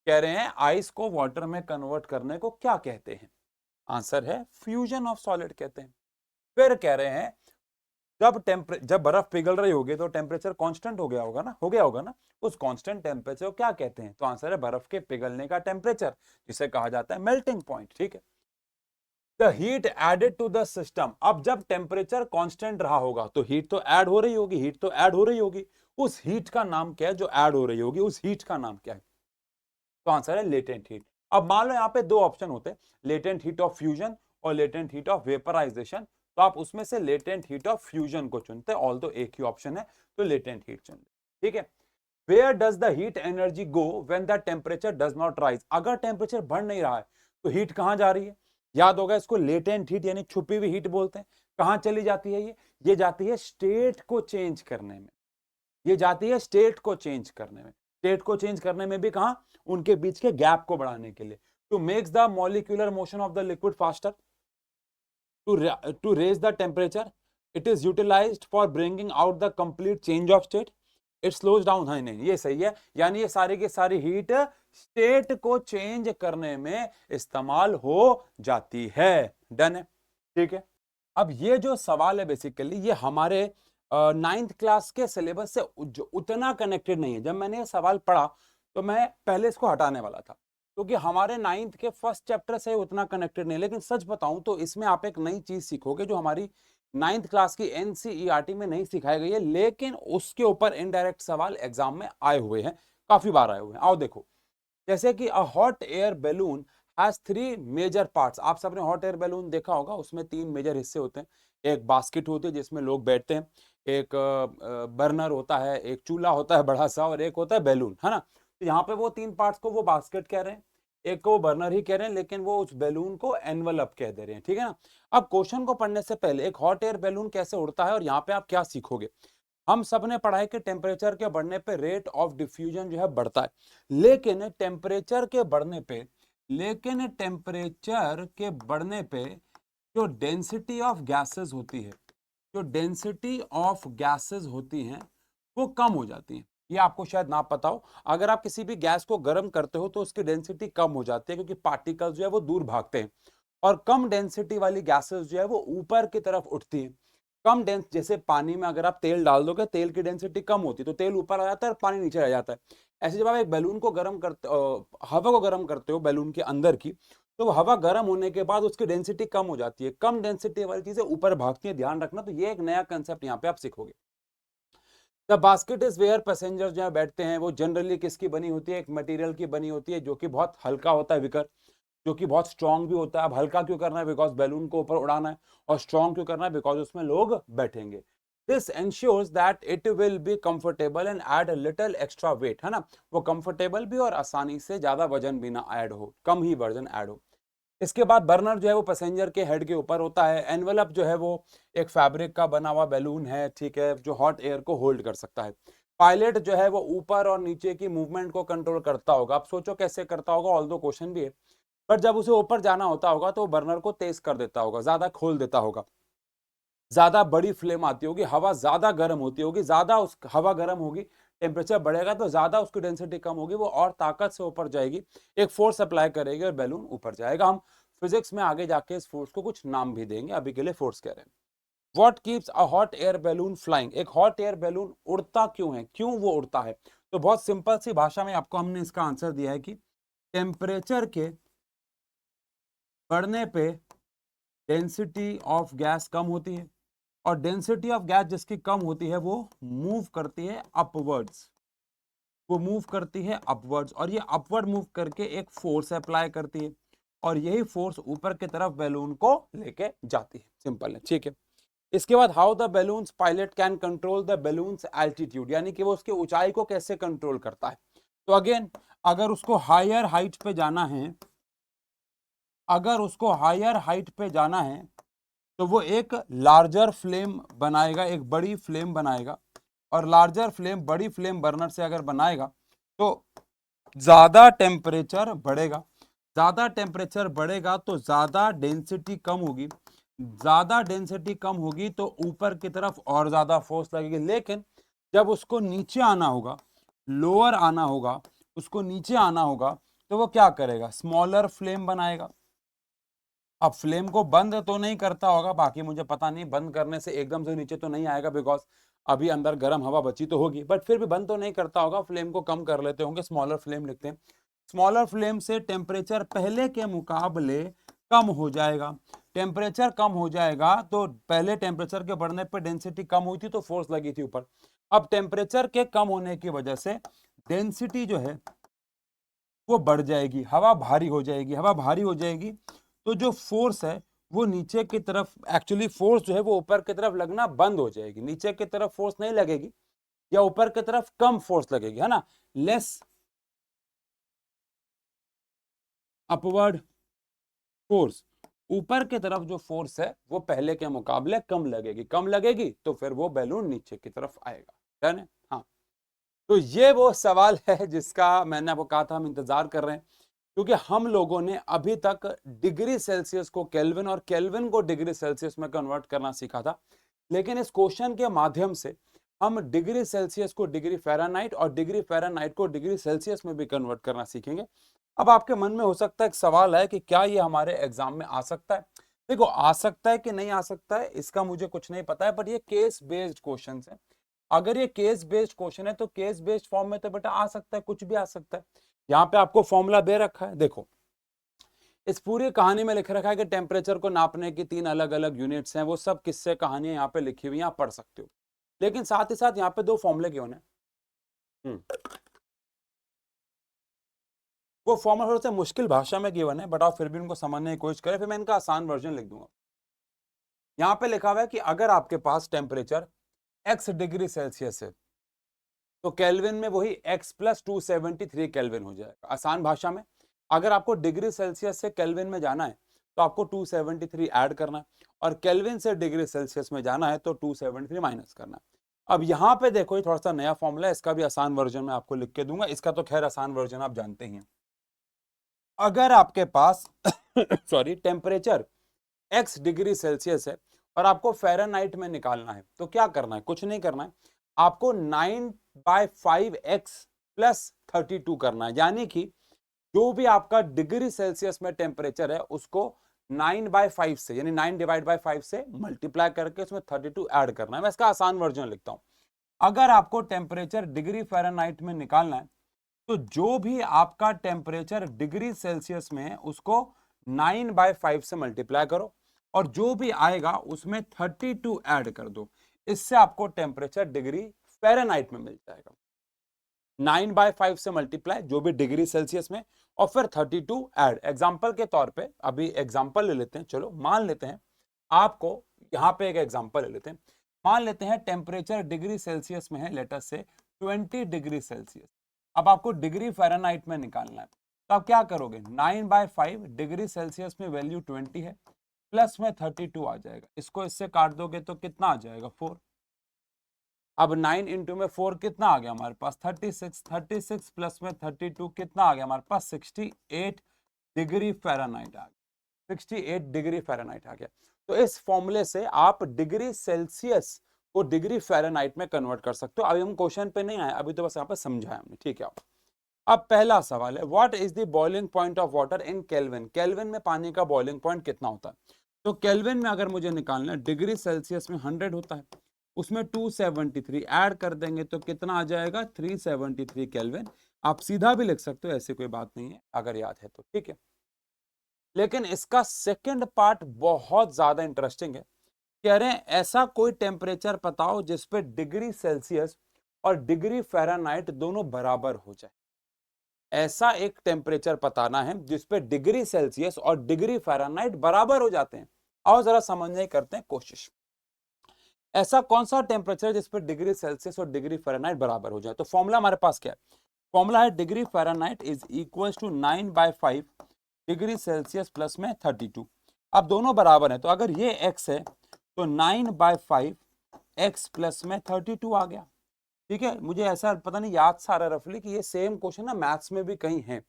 कह रहे हैं आइस को वाटर में कन्वर्ट करने को क्या कहते हैं, आंसर है फ्यूजन ऑफ सॉलिड कहते हैं। फिर कह रहे हैं जब बर्फ पिघल रही होगी तो टेम्परेचर कांस्टेंट हो गया होगा ना, उस कांस्टेंट टेम्परेचर को क्या कहते हैं, तो आंसर है बर्फ के पिघलने का टेम्परेचर, जिसे कहा जाता है मेल्टिंग पॉइंट, ठीक है। The heat added to the system, अब जब टेम्परेचर कांस्टेंट रहा होगा तो हीट तो ऐड हो रही होगी, उस हीट का नाम क्या है जो ऐड हो रही होगी, उस हीट का नाम क्या है, तो आंसर है लेटेंट हीट। अब मान लो यहाँ पे दो ऑप्शन होते हैं, लेटेंट हीट ऑफ फ्यूजन और लेटेंट हीट ऑफ वेपराइजेशन, तो आप उसमें से लेटेंट हीट ऑफ फ्यूजन को चुनते हैं, ऑल तो एक ही ऑप्शन है, तो लेटेंट हीट चुन ले, ठीक है। Where does the heat energy go when the temperature does not rise, अगर टेम्परेचर बढ़ नहीं रहा है तो हीट कहां जा रही है, याद होगा इसको लेटेंट हीट यानी छुपी हुई हीट बोलते हैं। कहां चली जाती है ये जाती है स्टेट को चेंज करने में, ये जाती है स्टेट को चेंज करने में, स्टेट को चेंज करने में भी कहां, उनके बीच के गैप को बढ़ाने के लिए, to makes the molecular motion of the liquid faster, to raise the temperature, it is utilized for bringing out the complete change of state, it slows down, हाँ नहीं ये सही है, यानी ये सारी की सारी हीट स्टेट को चेंज करने में इस्तेमाल हो जाती है। डन है, ठीक है। अब ये जो सवाल है बेसिकली ये हमारे 9th क्लास के सिलेबस से उतना कनेक्टेड नहीं है। जब मैंने ये सवाल पढ़ा तो मैं पहले इसको हटाने वाला था, क्योंकि हमारे 9th के फर्स्ट चैप्टर से उतना कनेक्टेड नहीं। लेकिन सच बताऊं तो इसमें आप एक नई चीज सीखोगे जो हमारी 9th क्लास की एनसीईआरटी में नहीं सिखाई गई है, लेकिन उसके ऊपर इनडायरेक्ट सवाल एग्जाम में आए हुए हैं, काफी बार आए हुए हैं। आओ देखो, जैसे कि a hot air balloon has 3 major parts, आप सबने हॉट एयर बैलून देखा होगा, उसमें 3 मेजर हिस्से होते हैं। एक बास्केट होती है जिसमें लोग बैठते हैं, एक बर्नर होता है, एक चूल्हा होता है बड़ा सा, और एक होता है बैलून, है ना। तो यहाँ पे वो 3 पार्ट्स को वो बास्केट कह रहे हैं, एक को वो बर्नर ही कह रहे हैं, लेकिन वो उस बैलून को एनवलप कह दे रहे हैं, ठीक है ना। अब क्वेश्चन को पढ़ने से पहले एक हॉट एयर बैलून कैसे उड़ता है और यहाँ पे आप क्या सीखोगे, हम सब ने पढ़ा है कि टेम्परेचर के बढ़ने पे रेट ऑफ डिफ्यूजन जो है बढ़ता है, लेकिन टेम्परेचर के बढ़ने पे जो डेंसिटी ऑफ गैसेस होती है, वो कम हो जाती है। ये आपको शायद ना पता हो, अगर आप किसी भी गैस को गर्म करते हो तो उसकी डेंसिटी कम हो जाती है, क्योंकि पार्टिकल्स जो है वो दूर भागते हैं, और कम डेंसिटी वाली गैसेस जो है वो ऊपर की तरफ उठती हैं। कम डेंस, जैसे पानी में अगर आप तेल डाल दोगे, तेल की डेंसिटी कम होती है तो तेल ऊपर आ जाता है और पानी नीचे रह जाता है। ऐसे जब आप एक बैलून को गर्म करते, हवा को गर्म करते हो बैलून के अंदर की, तो वो हवा गर्म होने के बाद उसकी डेंसिटी कम हो जाती है, कम डेंसिटी वाली चीजें ऊपर भागती है, ध्यान रखना। तो ये एक नया कंसेप्ट यहाँ पे आप सीखोगे। The basket is where passenger जहाँ बैठते हैं वो जनरली किसकी बनी होती है, एक मटेरियल की बनी होती है जो कि बहुत हल्का होता है, विकर, जो कि बहुत स्ट्रांग भी होता है। अब हल्का क्यों करना है, बिकॉज बैलून को ऊपर उड़ाना है, और स्ट्रांग क्यों करना है, बिकॉज उसमें लोग बैठेंगे। This ensures that it will be comfortable and add a little extra weight, है ना, वो कंफर्टेबल भी और आसानी से ज्यादा वजन भी ना ऐड हो, कम ही वजन ऐड हो। इसके बाद बर्नर जो है वो पैसेंजर के हेड के ऊपर होता है। एनवेलप जो है वो एक फैब्रिक का बना हुआ बैलून है, ठीक है, जो हॉट एयर को होल्ड कर सकता है। पायलट जो है वो ऊपर और नीचे की मूवमेंट को कंट्रोल करता होगा। आप सोचो कैसे करता होगा, ऑल दो क्वेश्चन भी है, पर जब उसे ऊपर जाना होता होगा तो बर्नर को तेज कर देता होगा, ज्यादा खोल देता होगा, ज्यादा बड़ी फ्लेम आती होगी, हवा ज्यादा गर्म होती होगी, ज्यादा उस हवा गर्म होगी, टेम्परेचर बढ़ेगा तो ज्यादा उसकी डेंसिटी कम होगी, वो और ताकत से ऊपर जाएगी, एक फोर्स अप्लाई करेगी और बैलून ऊपर जाएगा। हम फिजिक्स में आगे जाके इस फोर्स को कुछ नाम भी देंगे, अभी के लिए फोर्स कह रहे हैं। What keeps a hot air balloon flying, एक हॉट एयर बैलून उड़ता क्यों है, क्यों वो उड़ता है? तो बहुत सिंपल सी भाषा में आपको हमने इसका आंसर दिया है कि टेम्परेचर के बढ़ने पे डेंसिटी ऑफ गैस कम होती है, और डेंसिटी ऑफ गैस जिसकी कम होती है वो मूव करती है अपवर्ड्स, वो मूव करती है अपवर्ड्स, और ये अपवर्ड मूव करके एक फोर्स अप्लाई करती है, और यही फोर्स ऊपर की तरफ बैलून को लेके जाती है। सिंपल है, ठीक है। इसके बाद how the balloons pilot can control the balloons altitude, यानी कि वो उसकी ऊंचाई को कैसे कंट्रोल करता है। तो अगेन, अगर उसको हायर हाइट पे जाना है, अगर उसको हायर हाइट पे जाना है तो वो एक लार्जर फ्लेम बनाएगा, एक बड़ी फ्लेम बनाएगा, और लार्जर फ्लेम, बड़ी फ्लेम बर्नर से अगर बनाएगा तो ज्यादा टेम्परेचर बढ़ेगा, ज्यादा टेम्परेचर बढ़ेगा तो ज्यादा डेंसिटी कम होगी, ज्यादा डेंसिटी कम होगी तो ऊपर की तरफ और ज्यादा फोर्स लगेगी। लेकिन जब उसको नीचे आना होगा, लोअर आना होगा, उसको नीचे आना होगा, तो वो क्या करेगा, स्मॉलर फ्लेम बनाएगा। अब फ्लेम को बंद तो नहीं करता होगा, बाकी मुझे पता नहीं, बंद करने से एकदम से नीचे तो नहीं आएगा, बिकॉज अभी अंदर गर्म हवा बची तो होगी, बट फिर भी बंद तो नहीं करता होगा, फ्लेम को कम कर लेते होंगे, स्मॉलर फ्लेम लिखते हैं। स्मॉलर फ्लेम से टेम्परेचर पहले के मुकाबले कम हो जाएगा, टेम्परेचर कम हो जाएगा तो पहले टेम्परेचर के बढ़ने पर डेंसिटी कम हुई थी तो फोर्स लगी थी ऊपर, अब टेम्परेचर के कम होने की वजह से डेंसिटी जो है वो बढ़ जाएगी, हवा भारी हो जाएगी, हवा भारी हो जाएगी तो जो फोर्स है वो नीचे की तरफ, एक्चुअली फोर्स जो है वो ऊपर की तरफ लगना बंद हो जाएगी, नीचे की तरफ फोर्स नहीं लगेगी, या ऊपर की तरफ कम फोर्स लगेगी, है ना, लेस अपवर्ड फोर्स, ऊपर की तरफ जो फोर्स है वो पहले के मुकाबले कम लगेगी, कम लगेगी तो फिर वो बैलून नीचे की तरफ आएगा, डन है। हाँ, तो ये वो सवाल है जिसका मैंने आपको कहा था हम इंतजार कर रहे हैं, क्योंकि हम लोगों ने अभी तक डिग्री सेल्सियस को केल्विन और केल्विन को डिग्री सेल्सियस में कन्वर्ट करना सीखा था, लेकिन इस क्वेश्चन के माध्यम से हम डिग्री सेल्सियस को डिग्री फ़ारेनहाइट और डिग्री फ़ारेनहाइट को डिग्री सेल्सियस में भी कन्वर्ट करना सीखेंगे। अब आपके मन में हो सकता है एक सवाल है कि क्या ये हमारे एग्जाम में आ सकता है। देखो, आ सकता है कि नहीं आ सकता है इसका मुझे कुछ नहीं पता है, बट ये केस बेस्ड क्वेश्चन है। अगर ये केस बेस्ड क्वेश्चन है तो केस बेस्ड फॉर्म में तो बेटा आ सकता है, कुछ भी आ सकता है। यहाँ पे आपको फॉर्मूला दे रखा है, देखो इस पूरी कहानी में लिख रखा है कि टेम्परेचर को नापने की 3 अलग अलग यूनिट्स हैं, वो सब किस्से कहानियां यहाँ पे लिखी हुई हैं, आप पढ़ सकते हो। लेकिन साथ ही साथ यहाँ पे 2 फॉर्मूले क्यों है, वो फॉर्मूला थोड़ा सा मुश्किल भाषा में गिवन है, बट आप फिर भी उनको समझने की कोशिश करें, फिर मैं इनका आसान वर्जन लिख दूंगा। यहाँ पे लिखा हुआ है कि अगर आपके पास टेम्परेचर x डिग्री सेल्सियस है तो केल्विन में वही x प्लस 273 केल्विन हो जाएगा। आसान भाषा में, अगर आपको डिग्री सेल्सियस से केल्विन में जाना है तो आपको 273 ऐड करना है, और केल्विन से डिग्री सेल्सियस में जाना है तो 273 माइनस करना है। अब यहाँ पे देखो, ये थोड़ा सा नया फॉर्मूला है, इसका भी आसान वर्जन मैं आपको लिख के दूंगा, इसका तो खैर आसान वर्जन आप जानते ही हैं। अगर आपके पास sorry temperature x degree Celsius है और आपको फ़ारेनहाइट में निकालना है तो क्या करना है, कुछ नहीं करना है, आपको 9/5x प्लस 32 करना है, यानी कि जो भी आपका डिग्री सेल्सियस में टेम्परेचर है उसको 9/5 से, यानी 9/5 से मल्टीप्लाई करके उसमें 32 ऐड करना है। मैं इसका आसान वर्जन लिखता हूं। अगर आपको टेम्परेचर डिग्री फ़ारेनहाइट में निकालना है तो जो भी आपका टेम्परेचर डिग्री सेल्सियस में है उसको 9/5 से मल्टीप्लाई करो और जो भी आएगा उसमें 32 ऐड कर दो। इससे आपको टेम्परेचर डिग्री फ़ारेनहाइट में मिल जाएगा। 9/5 से मल्टीप्लाई जो भी डिग्री सेल्सियस में और फिर 32 ऐड। एग्जाम्पल के तौर पे अभी एग्जाम्पल ले लेते हैं। चलो मान लेते हैं आपको यहाँ पे एक एग्जाम्पल ले लेते हैं। मान लेते हैं टेम्परेचर डिग्री सेल्सियस में है, लेट अस से 20 डिग्री सेल्सियस। अब आपको डिग्री फ़ारेनहाइट में निकालना है, तो आप क्या करोगे, 9/5 डिग्री सेल्सियस में वैल्यू 20 है, प्लस में 32 आ जाएगा। इसको इससे काट दोगे तो कितना आ जाएगा, 4। अब 9 इंटू में 4 कितना आ गया हमारे पास, 36। 36 प्लस में 32 कितना आ गया हमारे पास, 68 डिग्री फ़ारेनहाइट आ गया। 68 डिग्री फ़ारेनहाइट आ गया। तो इस फॉर्मूले से आप डिग्री सेल्सियस को डिग्री फ़ारेनहाइट में कन्वर्ट कर सकते हो। अभी हम क्वेश्चन पे नहीं आए, अभी तो बस यहाँ पे समझाया हमने, ठीक है। अब पहला सवाल है, what is the boiling point of water in kelvin. Kelvin में पानी का बॉइलिंग पॉइंट कितना होता है। तो केल्विन में अगर मुझे निकालना है, डिग्री सेल्सियस में 100 होता है, उसमें 273 ऐड कर देंगे तो कितना आ जाएगा, 373 केल्विन। आप सीधा भी लिख सकते हो, ऐसी कोई बात नहीं है अगर याद है तो, ठीक है। लेकिन इसका सेकंड पार्ट बहुत ज्यादा इंटरेस्टिंग है। कह रहे हैं ऐसा कोई टेम्परेचर बताओ जिसपे डिग्री सेल्सियस और डिग्री फ़ारेनहाइट दोनों बराबर हो जाए। ऐसा एक टेम्परेचर बताना है जिसपे डिग्री सेल्सियस और डिग्री फ़ारेनहाइट बराबर हो जाते हैं। आओ जरा समझने की करते हैं कोशिश। ऐसा कौन सा टेम्परेचर जिसपे डिग्री सेल्सियस और डिग्री फ़ारेनहाइट बराबर हो जाए। तो फॉर्मूला हमारे पास क्या है, फॉर्मूला है degree Fahrenheit is equal to 9/5 degree Celsius plus में 32। अब दोनों बराबर हैं, तो अगर ये x है तो 9/5 x प्लस में 32 आ गया, ठीक है। मुझे ऐसा पता नहीं याद सा आ रहा रफली कि ये सेम क्वेश्चन ना मैथ्स में भी कहीं है,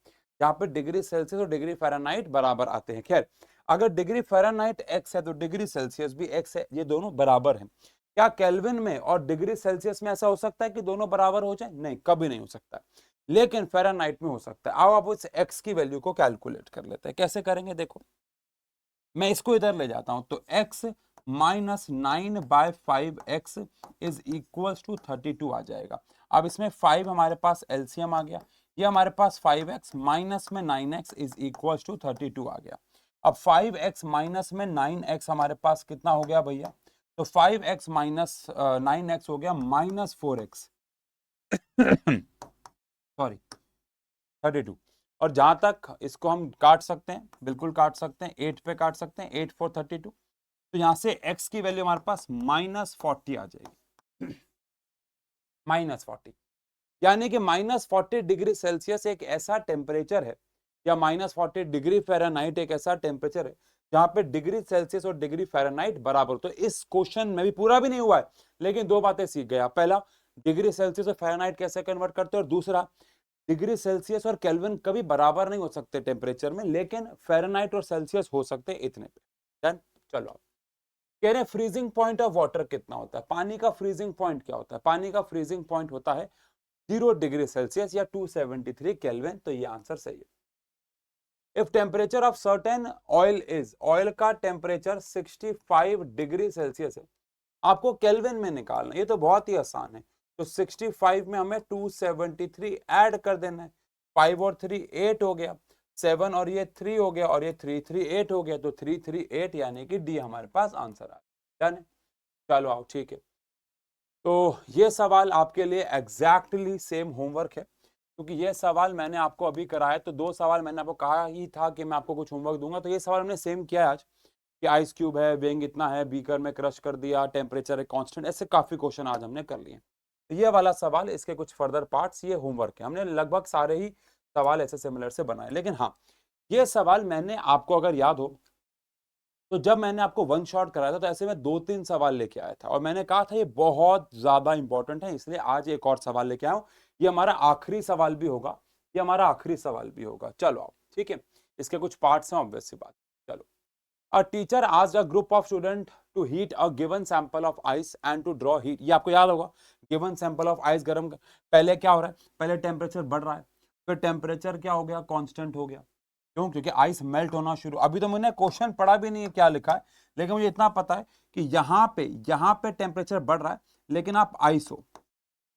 जहाँ पे डिग्री सेल्सियस और डिग्री फ़ारेनहाइट बराबर आते हैं। खैर, अगर डिग्री फ़ारेनहाइट x है तो डिग्री सेल्सियस भी x है, ये दोनों बराबर हैं। क्या केल्विन में और डिग्री सेल्सियस में ऐसा हो सकता है कि दोनों बराबर हो जाए, नहीं, कभी नहीं हो सकता, लेकिन फ़ारेनहाइट में हो सकता है। आओ आप उस x की वैल्यू को कैलकुलेट कर लेते हैं। कैसे करेंगे, देखो मैं इसको इधर ले जाता हूं, तो x minus 9/5 x is equal to 32 आ जाएगा। अब इसमें 5 हमारे पास एलसीएम आ गया, ये हमारे पास 5x माइनस में 9x इज इक्वल टू 32 आ गया। अब 5x माइनस में 9x हमारे पास कितना हो गया भैया, तो 5x माइनस 9x हो गया -4x सॉरी 32। और जहां तक इसको हम काट सकते हैं, बिल्कुल काट सकते हैं, 8 पे काट सकते हैं, 8 4 32। तो यहां से x की वैल्यू हमारे पास -40 आ जाएगी, -40। यानी कि -40 डिग्री सेल्सियस एक ऐसा टेम्परेचर है, या -40 डिग्री फ़ारेनहाइट एक ऐसा टेम्परेचर है जहां पे डिग्री सेल्सियस और डिग्री फ़ारेनहाइट बराबर। तो इस क्वेश्चन में भी पूरा भी नहीं हुआ है, लेकिन दो बातें सीख गया। पहला, डिग्री सेल्सियस और फ़ारेनहाइट कैसे कन्वर्ट करते हैं, और दूसरा, डिग्री सेल्सियस और केल्विन कभी बराबर नहीं हो सकते टेम्परेचर में, लेकिन फ़ारेनहाइट और सेल्सियस हो सकते हैं इतने पे। डन। चलो कह रहे हैं फ्रीजिंग पॉइंट ऑफ वाटर कितना होता है। पानी का फ्रीजिंग पॉइंट क्या होता है, पानी का फ्रीजिंग पॉइंट होता है 0 डिग्री सेल्सियस या 273 केल्विन। तो ये आंसर सही है। If temperature of certain oil is, oil का टेम्परेचर 65 डिग्री सेल्सियस है, आपको केल्विन में निकालना, ये तो बहुत ही आसान है। तो 65 में हमें 273 ऐड कर देना है, 5 और 3 8 हो गया, 7 और ये 3 हो गया, और ये 3 3 8 हो गया, तो 338 यानी कि डी हमारे पास आंसर आ गया। चलो आओ, ठीक है। तो ये सवाल आपके लिए एग्जैक्टली सेम होमवर्क है, क्योंकि ये सवाल मैंने आपको अभी कराया, तो दो सवाल मैंने आपको कहा ही था कि मैं आपको कुछ होमवर्क दूंगा, तो ये सवाल हमने सेम किया है आज, कि आइस क्यूब है, वेइंग इतना है, बीकर में क्रश कर दिया, टेम्परेचर है कांस्टेंट, ऐसे काफी क्वेश्चन आज हमने कर लिए। तो ये वाला सवाल, इसके कुछ फर्दर पार्ट्स, ये होमवर्क है। हमने लगभग सारे ही सवाल ऐसे सिमिलर से बनाए, लेकिन हाँ, ये सवाल मैंने आपको अगर याद हो तो जब मैंने आपको वन शॉट कराया था, तो ऐसे में 2-3 सवाल लेके आया था, और मैंने कहा था ये बहुत ज्यादा इंपॉर्टेंट है, इसलिए आज एक और सवाल लेके आया हूं। ये हमारा आखिरी सवाल भी होगा, ये हमारा आखिरी सवाल भी होगा। चलो आओ, ठीक है, इसके कुछ पार्ट्स हैं, ऑब्वियस सी बात। चलो, A teacher asked a group of students to heat a given sample of ice and to draw heat। ये आपको याद होगा, given sample of ice गर्म, पहले क्या हो रहा है, पहले टेम्परेचर बढ़ रहा है, फिर टेम्परेचर क्या हो गया, कांस्टेंट हो गया। क्यों, क्योंकि आइस मेल्ट होना शुरू। अभी तो मैंने क्वेश्चन पढ़ा भी नहीं है क्या लिखा है, लेकिन मुझे इतना पता है कि यहाँ पे टेम्परेचर बढ़ रहा है, लेकिन आप आइस हो,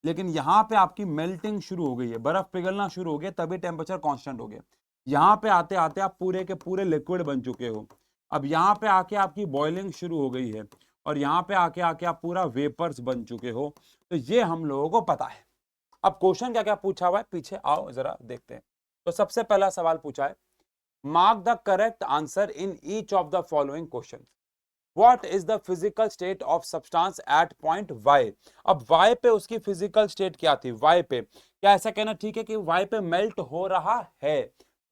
लेकिन यहाँ पे आपकी मेल्टिंग शुरू हो गई है, बर्फ पिघलना शुरू हो गया, तभी टेम्परेचर कांस्टेंट हो गया। यहाँ पे आते आते आप पूरे के पूरे लिक्विड बन चुके हो। अब यहाँ पे आके आपकी बॉइलिंग शुरू हो गई है और यहाँ पे आके आके आप पूरा वेपर्स बन चुके हो। तो ये हम लोगों को पता है। अब क्वेश्चन क्या क्या पूछा हुआ है, पीछे आओ जरा देखते हैं। तो सबसे पहला सवाल पूछा है, mark the correct answer in each of the following question. What is the physical state of substance at point Y? अब Y पे उसकी फिजिकल स्टेट क्या थी? Y पे क्या ऐसा कहना ठीक है कि Y पे मेल्ट हो रहा है?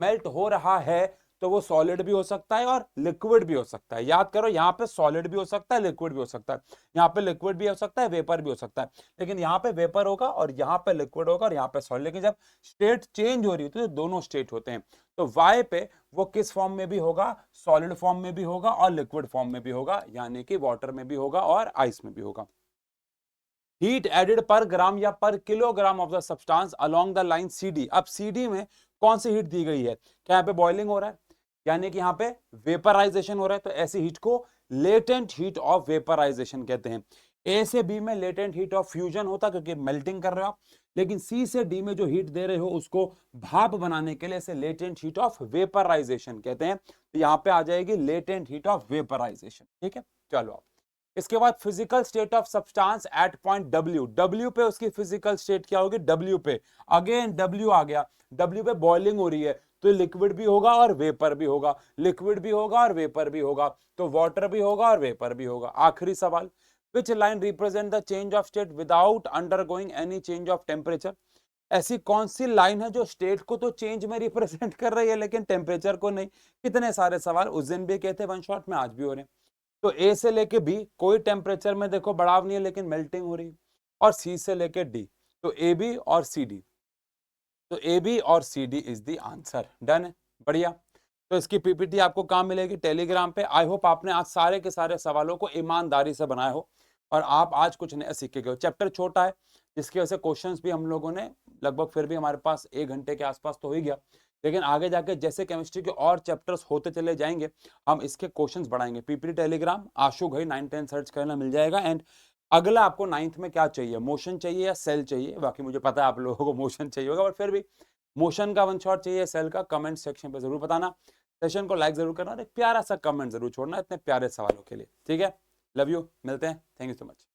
मेल्ट हो रहा है तो वो सॉलिड भी हो सकता है और लिक्विड भी हो सकता है। याद करो, यहाँ पे सॉलिड भी हो सकता है, लिक्विड भी हो सकता है। यहाँ पे लिक्विड भी हो सकता है, वेपर भी हो सकता है। लेकिन यहाँ पे वेपर होगा और यहाँ पे लिक्विड होगा और यहाँ पे सॉलिड। लेकिन जब स्टेट चेंज हो रही होती है तो दोनों स्टेट होते हैं। तो Y पे वो किस फॉर्म में भी होगा? सॉलिड फॉर्म में भी होगा और लिक्विड फॉर्म में भी होगा, यानी कि वाटर में भी होगा और आइस में भी होगा। हीट एडेड पर ग्राम या पर kilogram of the substance along the line CD। अब CD में कौन सी हीट दी गई है? क्या यहाँ पे बॉइलिंग हो रहा है, यानी कि यहाँ पे वेपराइजेशन हो रहा है, तो ऐसी हीट को लेटेंट हीट ऑफ वेपराइजेशन कहते हैं। ए से बी में लेटेंट हीट ऑफ फ्यूजन होता क्योंकि मेल्टिंग कर रहे हो आप, लेकिन सी से डी में जो हीट दे रहे हो उसको भाप बनाने के लिए इसे लेटेंट हीट ऑफ वेपराइजेशन कहते हैं। तो यहाँ पे आ जाएगी लेटेंट हीट ऑफ वेपराइजेशन। ठीक है, चलो आप इसके बाद physical state of substance eight point W। W पे उसकी फिजिकल स्टेट क्या होगी? W पे अगेन W आ गया। W पे बॉइलिंग हो रही है तो लिक्विड भी होगा और वेपर भी होगा, लिक्विड भी होगा और वेपर भी होगा, तो वाटर भी होगा और वेपर भी होगा। आखिरी सवाल, which line represent the change of state without undergoing any change of temperature. ऐसी कौन सी लाइन है जो स्टेट को तो चेंज में रिप्रेजेंट कर रही है लेकिन टेम्परेचर को नहीं? कितने सारे सवाल उस दिन भी कहते वन शॉट में, आज भी हो रहे हैं। तो ए से लेके बी कोई टेम्परेचर में देखो बढ़ाव नहीं है लेकिन मेल्टिंग हो रही है, और सी से लेके डी, तो ए बी और सी डी, तो ए बी और C D is the answer. Done है, बढ़िया। तो इसकी पीपीटी आपको कहाँ मिलेगी? टेलीग्राम पे। आई होप आपने आज सारे के सारे सवालों को ईमानदारी से बनाया हो और आप आज कुछ नया सीख के गए हो। चैप्टर छोटा है जिसकी वजह से क्वेश्चंस भी हम लोगों ने लगभग, फिर भी हमारे पास 1 घंटे के आसपास तो हो ही गया, लेकिन आगे जाके जैसे केमिस्ट्री के और चैप्टर्स होते चले जाएंगे हम इसके क्वेश्चंस बढ़ाएंगे। पीपीटी टेलीग्राम आशु घई 9-10 सर्च करना मिल जाएगा। एंड अगला आपको 9th में क्या चाहिए, मोशन चाहिए या सेल चाहिए? बाकी मुझे पता है आप लोगों को मोशन चाहिए होगा, बट फिर भी मोशन का वन शॉट चाहिए, सेल का, कमेंट सेक्शन पे जरूर बताना। सेशन को लाइक जरूर करना और एक प्यारा सा कमेंट जरूर छोड़ना इतने प्यारे सवालों के लिए। ठीक है, लव यू, मिलते हैं, थैंक यू सो मच।